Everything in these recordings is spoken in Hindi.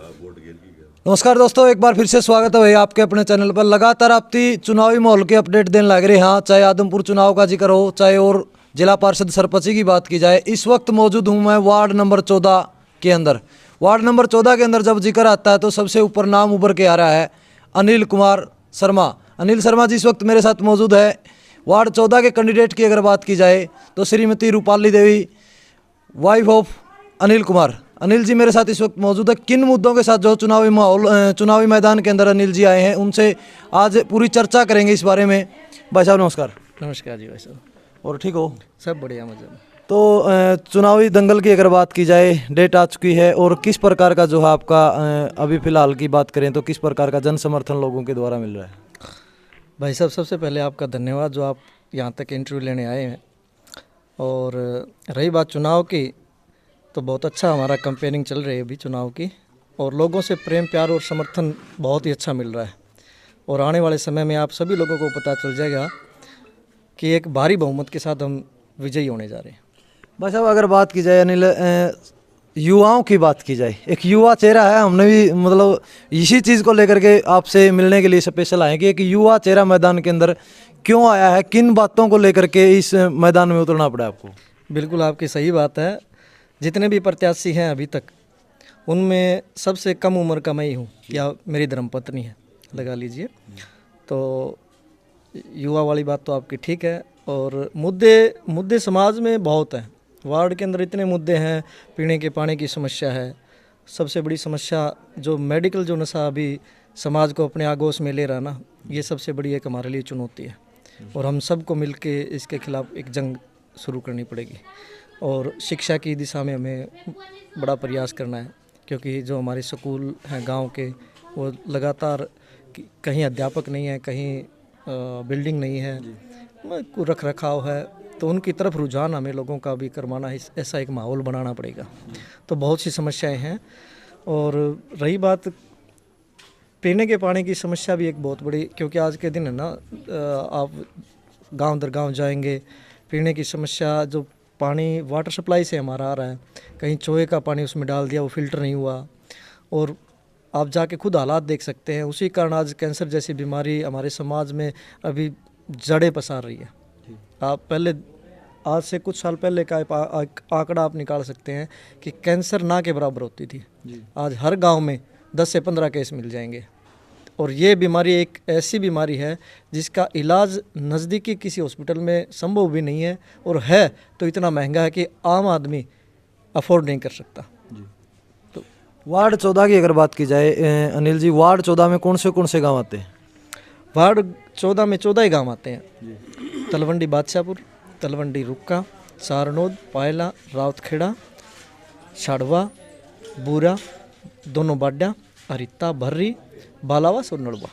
नमस्कार दोस्तों, एक बार फिर से स्वागत है भाई आपके अपने चैनल पर। लगातार आपकी चुनावी माहौल के अपडेट देने लग रहे हैं। हाँ, चाहे आदमपुर चुनाव का जिक्र हो, चाहे और जिला पार्षद सरपंची की बात की जाए। इस वक्त मौजूद हूँ मैं वार्ड नंबर 14 के अंदर। वार्ड नंबर 14 के अंदर जब जिक्र आता है तो सबसे ऊपर नाम उभर के आ रहा है अनिल कुमार शर्मा। अनिल शर्मा जी इस वक्त मेरे साथ मौजूद है। वार्ड 14 के कैंडिडेट की अगर बात की जाए तो श्रीमती रूपाली देवी, वाइफ ऑफ अनिल कुमार। अनिल जी मेरे साथ इस वक्त मौजूद है। किन मुद्दों के साथ जो चुनावी माहौल, चुनावी मैदान के अंदर अनिल जी आए हैं, उनसे आज पूरी चर्चा करेंगे इस बारे में। भाई साहब नमस्कार। नमस्कार जी भाई साहब। और ठीक हो? सब बढ़िया मजा में। तो चुनावी दंगल की अगर बात की जाए, डेट आ चुकी है और किस प्रकार का जो है आपका अभी फिलहाल की बात करें तो किस प्रकार का जन समर्थन लोगों के द्वारा मिल रहा है? भाई साहब सबसे पहले आपका धन्यवाद जो आप यहाँ तक इंटरव्यू लेने आए हैं। और रही बात चुनाव की, तो बहुत अच्छा हमारा कैंपेनिंग चल रही है अभी चुनाव की, और लोगों से प्रेम प्यार और समर्थन बहुत ही अच्छा मिल रहा है। और आने वाले समय में आप सभी लोगों को पता चल जाएगा कि एक भारी बहुमत के साथ हम विजयी होने जा रहे हैं। भाई साहब अगर बात की जाए अनिल, युवाओं की बात की जाए, एक युवा चेहरा है। हमने भी मतलब इसी चीज़ को लेकर के आपसे मिलने के लिए स्पेशल आए कि एक युवा चेहरा मैदान के अंदर क्यों आया है, किन बातों को लेकर के इस मैदान में उतरना पड़ा आपको? बिल्कुल आपकी सही बात है। जितने भी प्रत्याशी हैं अभी तक, उनमें सबसे कम उम्र का मैं ही हूँ, या मेरी धर्मपत्नी है लगा लीजिए। तो युवा वाली बात तो आपकी ठीक है। और मुद्दे समाज में बहुत हैं। वार्ड के अंदर इतने मुद्दे हैं। पीने के पानी की समस्या है, सबसे बड़ी समस्या जो मेडिकल जो नशा अभी समाज को अपने आगोश में ले रहा ना, ये सबसे बड़ी एक हमारे लिए चुनौती है। और हम सबको मिल के इसके खिलाफ एक जंग शुरू करनी पड़ेगी। और शिक्षा की दिशा में हमें बड़ा प्रयास करना है, क्योंकि जो हमारे स्कूल हैं गांव के, वो लगातार कहीं अध्यापक नहीं है, कहीं बिल्डिंग नहीं है, रख रखाव है, तो उनकी तरफ रुझान हमें लोगों का भी करवाना है। ऐसा एक माहौल बनाना पड़ेगा। तो बहुत सी समस्याएं हैं। और रही बात पीने के पानी की समस्या भी एक बहुत बड़ी, क्योंकि आज के दिन है ना, आप गांव दर गांव जाएंगे, पीने की समस्या, जो पानी वाटर सप्लाई से हमारा आ रहा है, कहीं चोए का पानी उसमें डाल दिया, वो फिल्टर नहीं हुआ, और आप जाके खुद हालात देख सकते हैं। उसी कारण आज कैंसर जैसी बीमारी हमारे समाज में अभी जड़ें पसार रही है। आप पहले, आज से कुछ साल पहले का आंकड़ा आप निकाल सकते हैं कि कैंसर ना के बराबर होती थी। आज हर गांव में 10 से 15 केस मिल जाएंगे। और ये बीमारी एक ऐसी बीमारी है जिसका इलाज नज़दीकी किसी हॉस्पिटल में संभव भी नहीं है, और है तो इतना महंगा है कि आम आदमी अफोर्ड नहीं कर सकता। तो वार्ड 14 की अगर बात की जाए अनिल जी, वार्ड 14 में कौन से गांव आते हैं? वार्ड 14 में 14 ही गांव आते हैं। तलवंडी बादशाहपुर, तलवंडी रुक्का, सारनोद, पायला, रावतखेड़ा, छाड़वा, बूरा, दोनों बाड्या, अरिता, भर्री, बालावास और नड़वा।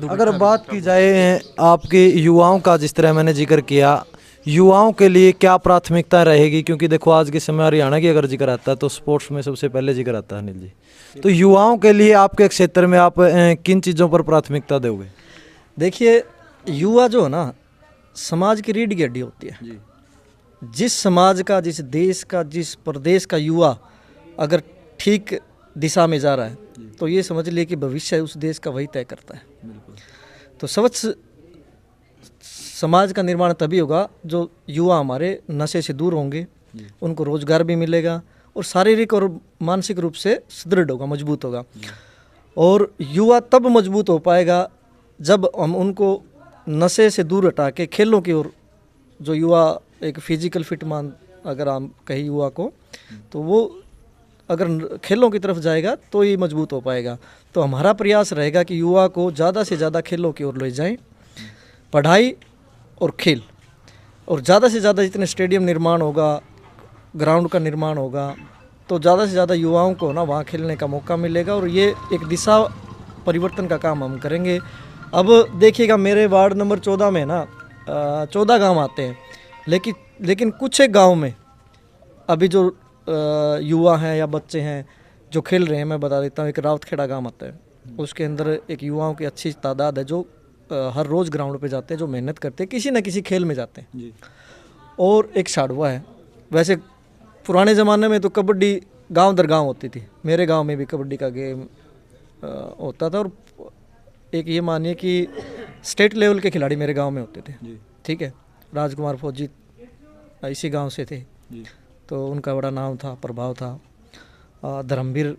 अगर बात की जाए आपके युवाओं का, जिस तरह मैंने जिक्र किया, युवाओं के लिए क्या प्राथमिकता रहेगी? क्योंकि देखो आज के समय हरियाणा की अगर जिक्र आता है तो स्पोर्ट्स में सबसे पहले जिक्र आता है अनिल जी। तो युवाओं के लिए आपके क्षेत्र में आप किन चीज़ों पर प्राथमिकता दोगे? देखिए, युवा जो है ना, समाज की रीढ़ की हड्डी होती है। जिस समाज का, जिस देश का, जिस प्रदेश का युवा अगर ठीक दिशा में जा रहा है, तो ये समझ लिए कि भविष्य उस देश का वही तय करता है। तो स्वच्छ समाज का निर्माण तभी होगा जो युवा हमारे नशे से दूर होंगे, उनको रोजगार भी मिलेगा, और शारीरिक और मानसिक रूप से सुदृढ़ होगा, मजबूत होगा। और युवा तब मजबूत हो पाएगा जब हम उनको नशे से दूर हटा के खेलों की ओर, जो युवा एक फिजिकल फिट मान अगर हम कहें युवा को, तो वो अगर खेलों की तरफ जाएगा तो ही मजबूत हो पाएगा। तो हमारा प्रयास रहेगा कि युवा को ज़्यादा से ज़्यादा खेलों की ओर ले जाएं, पढ़ाई और खेल, और ज़्यादा से ज़्यादा जितने स्टेडियम निर्माण होगा, ग्राउंड का निर्माण होगा, तो ज़्यादा से ज़्यादा युवाओं को ना वहाँ खेलने का मौका मिलेगा। और ये एक दिशा परिवर्तन का काम हम करेंगे। अब देखिएगा, मेरे वार्ड नंबर 14 में ना 14 गांव आते हैं, लेकिन कुछ एक गांव में अभी जो युवा हैं या बच्चे हैं जो खेल रहे हैं, मैं बता देता हूँ। एक रावतखेड़ा गांव आता है, उसके अंदर एक युवाओं की अच्छी तादाद है जो हर रोज़ ग्राउंड पे जाते हैं, जो मेहनत करते हैं, किसी न किसी खेल में जाते हैं। और एक छाड़वा है। वैसे पुराने ज़माने में तो कबड्डी गांव दर गांव होती थी। मेरे गांव में भी कबड्डी का गेम होता था, और एक ये मानिए कि स्टेट लेवल के खिलाड़ी मेरे गांव में होते थे। ठीक है, राजकुमार फौजी इसी गांव से थे, तो उनका बड़ा नाम था, प्रभाव था। धर्मवीर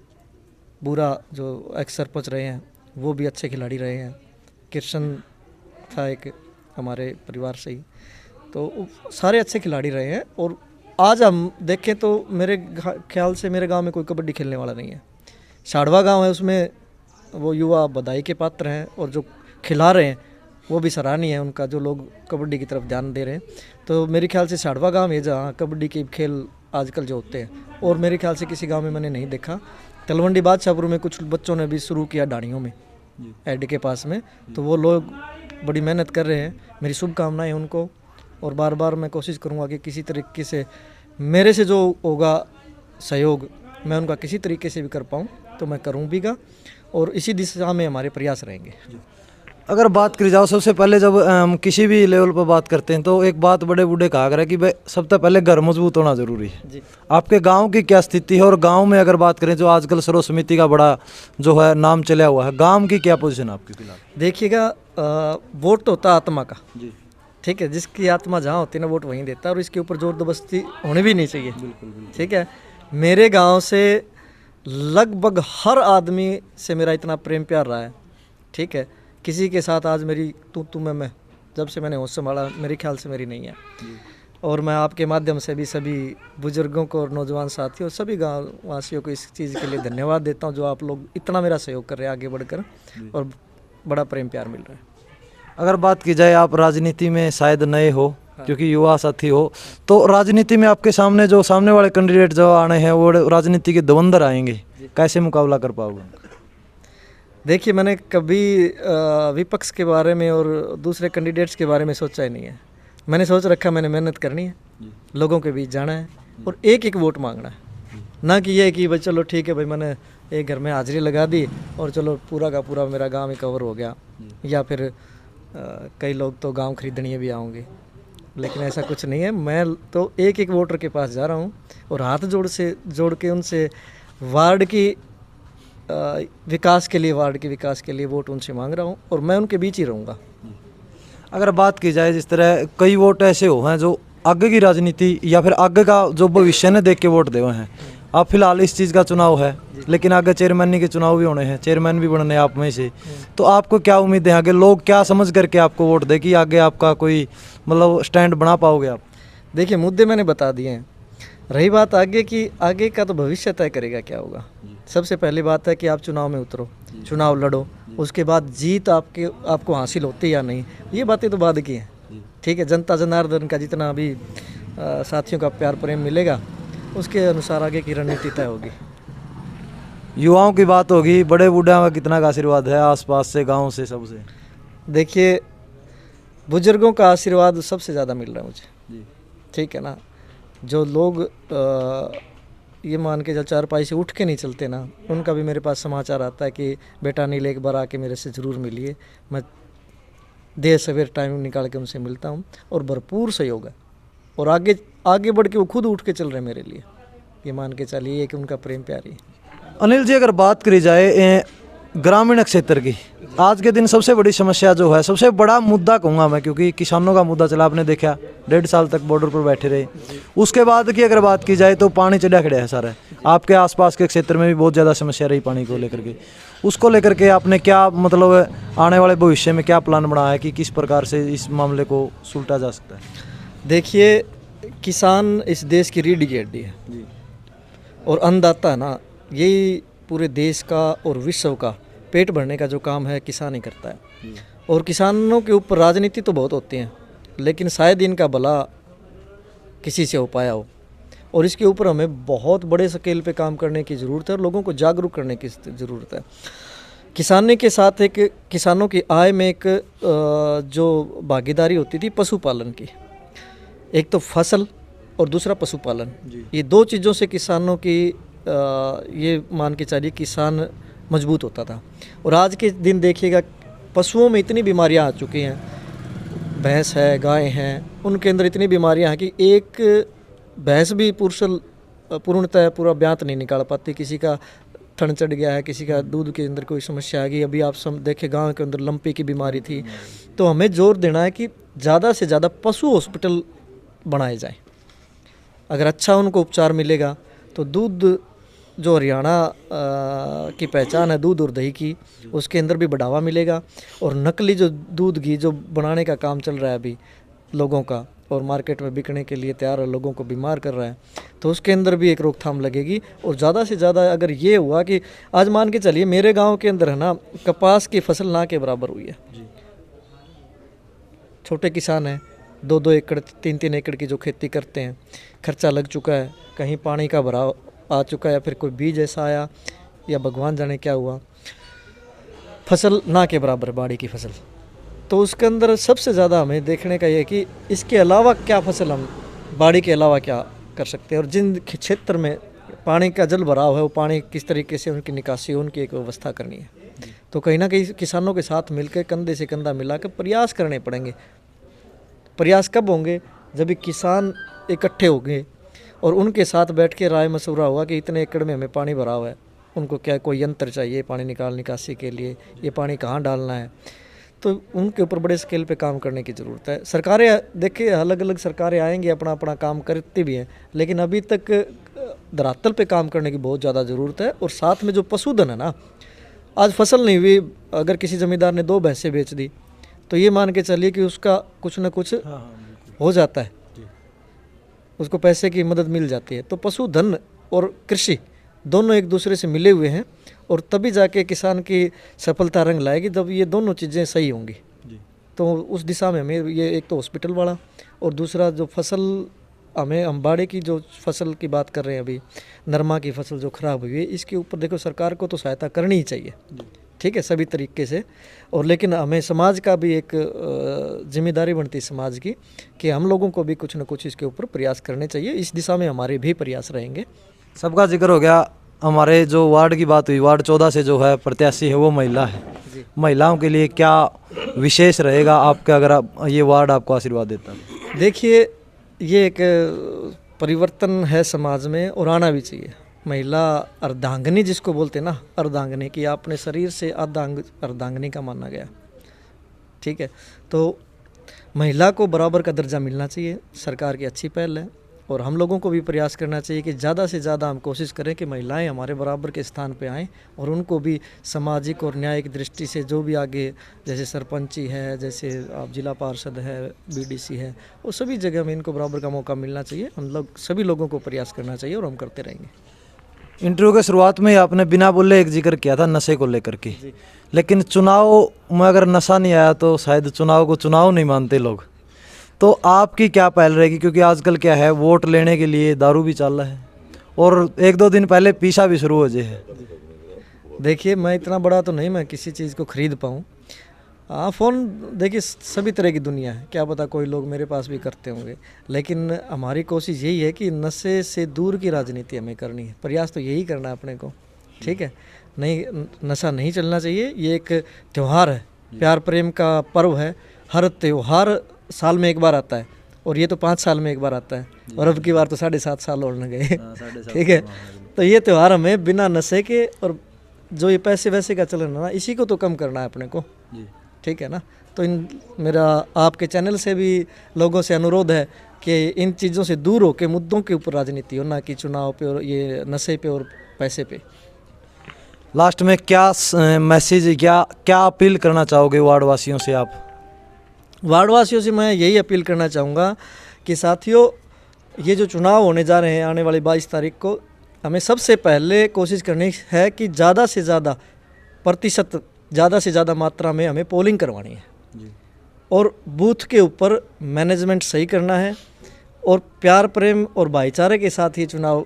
बूरा जो एक्स सरपंच रहे हैं वो भी अच्छे खिलाड़ी रहे हैं। कृष्ण था एक हमारे परिवार से ही, तो सारे अच्छे खिलाड़ी रहे हैं। और आज हम देखें तो मेरे ख्याल से मेरे गांव में कोई कबड्डी खेलने वाला नहीं है। शाड़वा गांव है, उसमें वो युवा बधाई के पात्र हैं, और जो खिला रहे हैं वो भी सराहनीय है उनका, जो लोग कबड्डी की तरफ ध्यान दे रहे हैं। तो मेरे ख्याल से शाड़वा गांव है जहाँ कबड्डी के खेल आजकल जो होते हैं, और मेरे ख्याल से किसी गांव में मैंने नहीं देखा। तलवंडी बादशाहपुर में कुछ बच्चों ने भी शुरू किया ढाणियों में, एड के पास में, तो वो लोग बड़ी मेहनत कर रहे हैं। मेरी शुभकामनाएं उनको, और बार बार मैं कोशिश करूंगा कि किसी तरीके से मेरे से जो होगा सहयोग, मैं उनका किसी तरीके से भी कर पाऊँ तो मैं करूँ भीगा, और इसी दिशा में हमारे प्रयास रहेंगे। अगर बात करी जाओ, सबसे पहले जब हम किसी भी लेवल पर बात करते हैं तो एक बात बड़े बूढ़े कहा करे कि भाई सबसे पहले घर मजबूत होना जरूरी है जी। आपके गांव की क्या स्थिति है, और गांव में अगर बात करें जो आजकल सर्व समिति का बड़ा जो है नाम चला हुआ है, गांव की क्या पोजीशन है आपकी फिलहाल? देखिएगा, वोट तो होता है आत्मा का। जी, ठीक है, जिसकी आत्मा जहाँ होती है ना, वोट वहीं देता है, और इसके ऊपर जोर जबरदस्ती होनी भी नहीं चाहिए। बिल्कुल। ठीक है, मेरे गांव से लगभग हर आदमी से मेरा इतना प्रेम प्यार रहा है। ठीक है, किसी के साथ आज मेरी तू मैं जब से मैंने होश संभाला मेरे ख्याल से मेरी नहीं है। और मैं आपके माध्यम से भी सभी बुजुर्गों को और नौजवान साथियों और सभी गाँव वासियों को इस चीज़ के लिए धन्यवाद देता हूँ, जो आप लोग इतना मेरा सहयोग कर रहे हैं आगे बढ़कर, और बड़ा प्रेम प्यार मिल रहा है। अगर बात की जाए, आप राजनीति में शायद नए हो, क्योंकि युवा साथी हो, तो राजनीति में आपके सामने जो सामने वाले कैंडिडेट जो आने हैं वो राजनीति के धुरंधर आएंगे, कैसे मुकाबला कर पाओगे? देखिए, मैंने कभी विपक्ष के बारे में और दूसरे कैंडिडेट्स के बारे में सोचा ही नहीं है। मैंने सोच रखा मैंने मेहनत करनी है, लोगों के बीच जाना है, और एक एक वोट मांगना है। ना कि ये कि भाई चलो ठीक है भाई मैंने एक घर में हाजिरी लगा दी और चलो पूरा का पूरा मेरा गांव ही कवर हो गया, या फिर कई लोग तो गांव खरीदने भी आएंगे, लेकिन ऐसा कुछ नहीं है। मैं तो एक एक वोटर के पास जा रहा हूं और हाथ जोड़ के उनसे वार्ड की विकास के लिए, वार्ड के विकास के लिए वोट उनसे मांग रहा हूं, और मैं उनके बीच ही रहूँगा। अगर बात की जाए, जिस तरह कई वोट ऐसे हो हैं जो आगे की राजनीति या फिर आगे का जो भविष्य ने देख के वोट दे हुए हैं, अब फिलहाल इस चीज़ का चुनाव है, लेकिन आगे चेयरमैन के चुनाव भी होने हैं, चेयरमैन भी बनने आप में से, तो आपको क्या उम्मीद है आगे लोग क्या समझ करके आपको वोट दे कि आगे आपका कोई मतलब स्टैंड बना पाओगे आप? देखिए, मुद्दे मैंने बता दिए हैं। रही बात आगे की, आगे का तो भविष्य तय करेगा क्या होगा। सबसे पहली बात है कि आप चुनाव में उतरो, चुनाव लड़ो, उसके बाद जीत आपको हासिल होती या नहीं, ये बातें तो बाद की हैं। ठीक है, जनता जनार्दन का जितना भी साथियों का प्यार प्रेम मिलेगा उसके अनुसार आगे की रणनीति तय होगी। युवाओं की बात होगी, बड़े बूढ़ा का कितना का आशीर्वाद है आसपास से, गांव से, सबसे? देखिए, बुजुर्गों का आशीर्वाद सबसे ज़्यादा मिल रहा है मुझे। ठीक है ना, जो लोग ये मान के चल चारपाई से उठ के नहीं चलते ना, उनका भी मेरे पास समाचार आता है कि बेटा नील एक बार आके मेरे से ज़रूर मिलिए। मैं देर सवेर टाइम निकाल के उनसे मिलता हूँ, और भरपूर सहयोग है, और आगे बढ़ के वो खुद उठ के चल रहे हैं मेरे लिए। ये मान के चलिए कि उनका प्रेम प्यार ही। अनिल जी, अगर बात करी जाए ग्रामीण क्षेत्र की, आज के दिन सबसे बड़ी समस्या जो है, सबसे बड़ा मुद्दा कहूँगा मैं, क्योंकि किसानों का मुद्दा चला, आपने देखा 1.5 साल तक बॉर्डर पर बैठे रहे। उसके बाद की अगर बात की जाए तो पानी चढ़ा खड़ा है सारा, आपके आसपास के क्षेत्र में भी बहुत ज़्यादा समस्या रही पानी को लेकर के। उसको लेकर के आपने क्या मतलब आने वाले भविष्य में क्या प्लान बनाया है कि किस प्रकार से इस मामले को सुलटा जा सकता है? देखिए, किसान इस देश की रीढ़ की हड्डी है, और अन्नदाता है ना, यही पूरे देश का और विश्व का पेट भरने का जो काम है किसान ही करता है। और किसानों के ऊपर राजनीति तो बहुत होती है, लेकिन शायद इनका भला किसी से हो पाया हो, और इसके ऊपर हमें बहुत बड़े स्केल पे काम करने की ज़रूरत है, और लोगों को जागरूक करने की ज़रूरत है। किसानी के साथ एक किसानों की आय में एक जो भागीदारी होती थी पशुपालन की, एक तो फसल और दूसरा पशुपालन, ये दो चीज़ों से किसानों की ये मान के चलिए किसान मजबूत होता था। और आज के दिन देखिएगा, पशुओं में इतनी बीमारियां आ चुकी हैं, भैंस है, गाय हैं, उनके अंदर इतनी बीमारियां हैं कि एक भैंस भी पुरुष पूर्णतः पूरा ब्यात नहीं निकाल पाती। किसी का ठंड चढ़ गया है, किसी का दूध के अंदर कोई समस्या आ गई। अभी आप देखे गांव के अंदर लंपी की बीमारी थी। तो हमें जोर देना है कि ज़्यादा से ज़्यादा पशु हॉस्पिटल बनाए जाएं। अगर अच्छा उनको उपचार मिलेगा तो दूध जो हरियाणा की पहचान है दूध और दही की, उसके अंदर भी बढ़ावा मिलेगा। और नकली जो दूध घी जो बनाने का काम चल रहा है अभी लोगों का, और मार्केट में बिकने के लिए तैयार है, लोगों को बीमार कर रहा है, तो उसके अंदर भी एक रोकथाम लगेगी। और ज़्यादा से ज़्यादा अगर ये हुआ कि आज मान के चलिए मेरे गांव के अंदर है ना, कपास की फसल ना के बराबर हुई है। छोटे किसान हैं, 2-2 एकड़ 3-3 एकड़ की जो खेती करते हैं, खर्चा लग चुका है, कहीं पानी का भराव आ चुका है या फिर कोई बीज ऐसा आया या भगवान जाने क्या हुआ, फसल ना के बराबर बाड़ी की फसल। तो उसके अंदर सबसे ज़्यादा हमें देखने का ये कि इसके अलावा क्या फसल हम बाड़ी के अलावा क्या कर सकते हैं, और जिन क्षेत्र में पानी का जल भराव है वो पानी किस तरीके से उनकी निकासी हो, उनकी एक व्यवस्था करनी है। तो कहीं ना कहीं किसानों के साथ मिलकर कंधे से कंधा मिलाकर प्रयास करने पड़ेंगे। प्रयास कब होंगे? जब भी किसान इकट्ठे होंगे और उनके साथ बैठ के राय मशवरा होगा कि इतने एकड़ में हमें पानी भरा हुआ है, उनको क्या कोई यंत्र चाहिए पानी निकासी के लिए, ये पानी कहाँ डालना है, तो उनके ऊपर बड़े स्केल पे काम करने की ज़रूरत है। सरकारें देखिए अलग अलग सरकारें आएंगी, अपना अपना काम करती भी हैं, लेकिन अभी तक धरातल पे काम करने की बहुत ज़्यादा ज़रूरत है। और साथ में जो पशुधन है ना, आज फसल नहीं हुई, अगर किसी ज़मींदार ने 2 भैंसें बेच दी तो ये मान के चलिए कि उसका कुछ ना कुछ हो जाता है, उसको पैसे की मदद मिल जाती है। तो पशुधन और कृषि दोनों एक दूसरे से मिले हुए हैं, और तभी जाके किसान की सफलता रंग लाएगी जब ये दोनों चीज़ें सही होंगी। तो उस दिशा में हमें ये एक तो हॉस्पिटल वाला, और दूसरा जो फसल हमें अम्बाड़े की जो फसल की बात कर रहे हैं अभी, नरमा की फसल जो ख़राब हुई है, इसके ऊपर देखो सरकार को तो सहायता करनी ही चाहिए, ठीक है, सभी तरीके से। और लेकिन हमें समाज का भी एक जिम्मेदारी बनती है समाज की, कि हम लोगों को भी कुछ न कुछ इसके ऊपर प्रयास करने चाहिए। इस दिशा में हमारे भी प्रयास रहेंगे। सबका जिक्र हो गया, हमारे जो वार्ड की बात हुई, वार्ड 14 से जो है प्रत्याशी है वो महिला है। महिलाओं के लिए क्या विशेष रहेगा आपका, अगर आप ये वार्ड आपको आशीर्वाद देता है? देखिए, ये एक परिवर्तन है समाज में और आना भी चाहिए। महिला अर्धांगिनी जिसको बोलते हैं ना, अर्धांगिनी की अपने शरीर से अर्धांगिनी का माना गया, ठीक है। तो महिला को बराबर का दर्जा मिलना चाहिए, सरकार की अच्छी पहल है। और हम लोगों को भी प्रयास करना चाहिए कि ज़्यादा से ज़्यादा हम कोशिश करें कि महिलाएं हमारे बराबर के स्थान पे आएँ, और उनको भी सामाजिक और न्याय की दृष्टि से जो भी आगे, जैसे सरपंची है, जैसे आप जिला पार्षद है, बीडीसी है, वो सभी जगह में इनको बराबर का मौका मिलना चाहिए। हम लोग सभी लोगों को प्रयास करना चाहिए और हम करते रहेंगे। इंटरव्यू के शुरुआत में आपने बिना बोले एक जिक्र किया था नशे को लेकर के, लेकिन चुनाव में अगर नशा नहीं आया तो शायद चुनाव को चुनाव नहीं मानते लोग। तो आपकी क्या पहल रहेगी, क्योंकि आजकल क्या है, वोट लेने के लिए दारू भी चल रहा है और 1-2 दिन पहले पीछा भी शुरू हो जाए है। देखिए, मैं इतना बड़ा तो नहीं मैं किसी चीज़ को खरीद पाऊँ। हाँ, फ़ोन देखिए सभी तरह की दुनिया है, क्या पता कोई लोग मेरे पास भी करते होंगे, लेकिन हमारी कोशिश यही है कि नशे से दूर की राजनीति हमें करनी है। प्रयास तो यही करना है अपने को, ठीक है। नहीं, नशा नहीं चलना चाहिए। ये एक त्यौहार है, प्यार प्रेम का पर्व है। हर त्यौहार साल में एक बार आता है, और ये तो 5 साल में एक बार आता है, और अब की बार तो 7.5 साल और न गए, ठीक है। तो ये त्यौहार हमें बिना नशे के, और जो ये पैसे वैसे का चलन है ना, इसी को तो कम करना है अपने को, ठीक है ना। तो मेरा आपके चैनल से भी लोगों से अनुरोध है कि इन चीज़ों से दूर हो के मुद्दों के ऊपर राजनीति हो, ना कि चुनाव पे और ये नशे पे और पैसे पे। लास्ट में क्या मैसेज, क्या अपील करना चाहोगे वार्ड वासियों से आप? वार्ड वासियों से मैं यही अपील करना चाहूँगा कि साथियों, ये जो चुनाव होने जा रहे हैं आने वाली 22 तारीख को, हमें सबसे पहले कोशिश करनी है कि ज़्यादा से ज़्यादा प्रतिशत, ज़्यादा से ज़्यादा मात्रा में हमें पोलिंग करवानी है जी। और बूथ के ऊपर मैनेजमेंट सही करना है, और प्यार प्रेम और भाईचारे के साथ ये चुनाव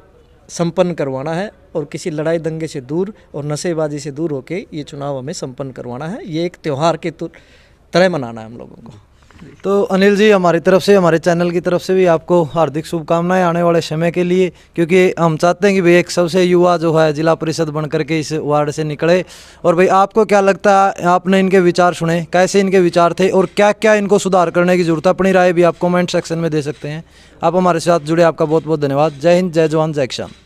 संपन्न करवाना है, और किसी लड़ाई दंगे से दूर और नशेबाजी से दूर होके ये चुनाव हमें संपन्न करवाना है। ये एक त्यौहार के तरह मनाना है हम लोगों को। तो अनिल जी, हमारी तरफ से, हमारे चैनल की तरफ से भी आपको हार्दिक शुभकामनाएं आने वाले समय के लिए, क्योंकि हम चाहते हैं कि भाई एक सबसे युवा जो है जिला परिषद बन करके इस वार्ड से निकले। और भाई आपको क्या लगता है, आपने इनके विचार सुने, कैसे इनके विचार थे और क्या क्या इनको सुधार करने की जरूरत है, अपनी राय भी आप कमेंट सेक्शन में दे सकते हैं। आप हमारे साथ जुड़े, आपका बहुत बहुत धन्यवाद। जय हिंद, जय जवान, जय किसान।